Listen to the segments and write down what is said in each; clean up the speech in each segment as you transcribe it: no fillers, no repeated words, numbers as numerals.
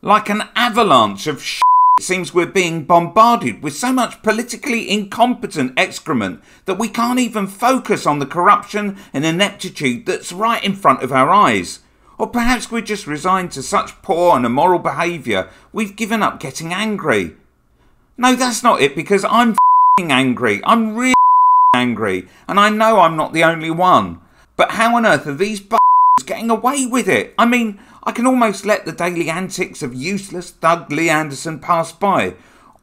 Like an avalanche of shit, it seems we're being bombarded with so much politically incompetent excrement that we can't even focus on the corruption and ineptitude that's right in front of our eyes. Or perhaps we're just resigned to such poor and immoral behaviour we've given up getting angry. No, that's not it, because I'm f***ing angry. I'm really angry, and I know I'm not the only one. But how on earth are these getting away with it? I mean, I can almost let the daily antics of useless thug Lee Anderson pass by,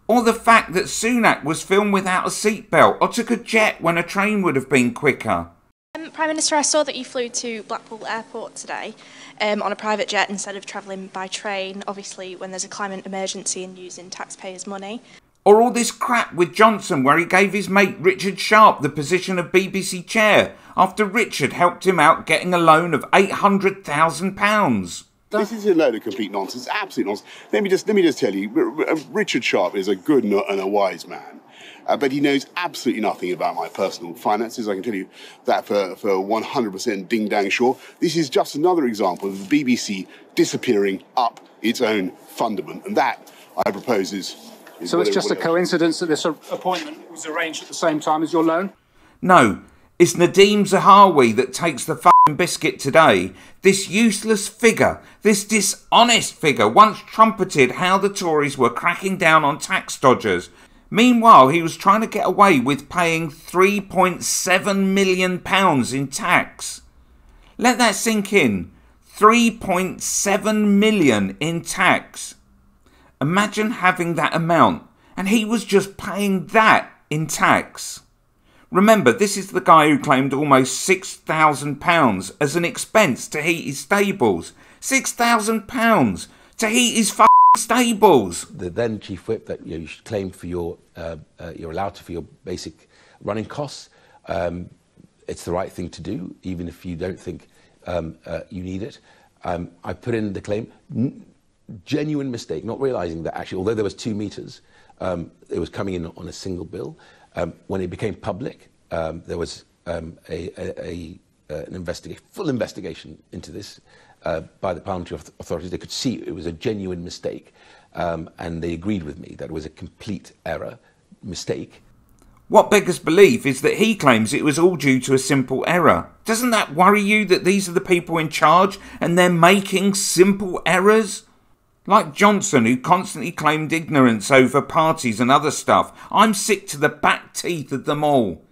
or the fact that Sunak was filmed without a seatbelt, or took a jet when a train would have been quicker. Prime Minister, I saw that you flew to Blackpool Airport today on a private jet instead of travelling by train, obviously when there's a climate emergency and using taxpayers' money. Or all this crap with Johnson where he gave his mate Richard Sharp the position of BBC chair after Richard helped him out getting a loan of £800,000. This is a load of complete nonsense, absolute nonsense. Let me just tell you, Richard Sharp is a good and a wise man, but he knows absolutely nothing about my personal finances. I can tell you that for 100% ding-dang sure. This is just another example of the BBC disappearing up its own fundament, and that, I propose, is so it's just a coincidence that this appointment was arranged at the same time as your loan? No, it's Nadeem Zahawi that takes the fucking biscuit today. This useless figure, this dishonest figure, once trumpeted how the Tories were cracking down on tax dodgers. Meanwhile, he was trying to get away with paying £3.7 million in tax. Let that sink in. £3.7 million in tax. Imagine having that amount, and he was just paying that in tax. Remember, this is the guy who claimed almost £6,000 as an expense to heat his stables. £6,000 to heat his stables. The then chief whip that you should claim for your, you're allowed to for your basic running costs. It's the right thing to do, even if you don't think you need it. I put in the claim. Genuine mistake, not realising that actually, although there was 2 meters, it was coming in on a single bill. When it became public, there was an full investigation into this by the parliamentary authorities. They could see it was a genuine mistake, and they agreed with me that it was a complete mistake. What beggars belief is that he claims it was all due to a simple error. Doesn't that worry you that these are the people in charge and they're making simple errors? Like Johnson, who constantly claimed ignorance over parties and other stuff. I'm sick to the back teeth of them all.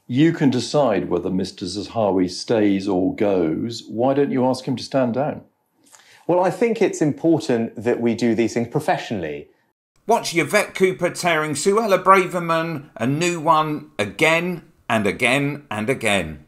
You can decide whether Mr. Zahawi stays or goes. Why don't you ask him to stand down? Well, I think it's important that we do these things professionally. Watch Yvette Cooper tearing Suella Braverman a new one again and again and again.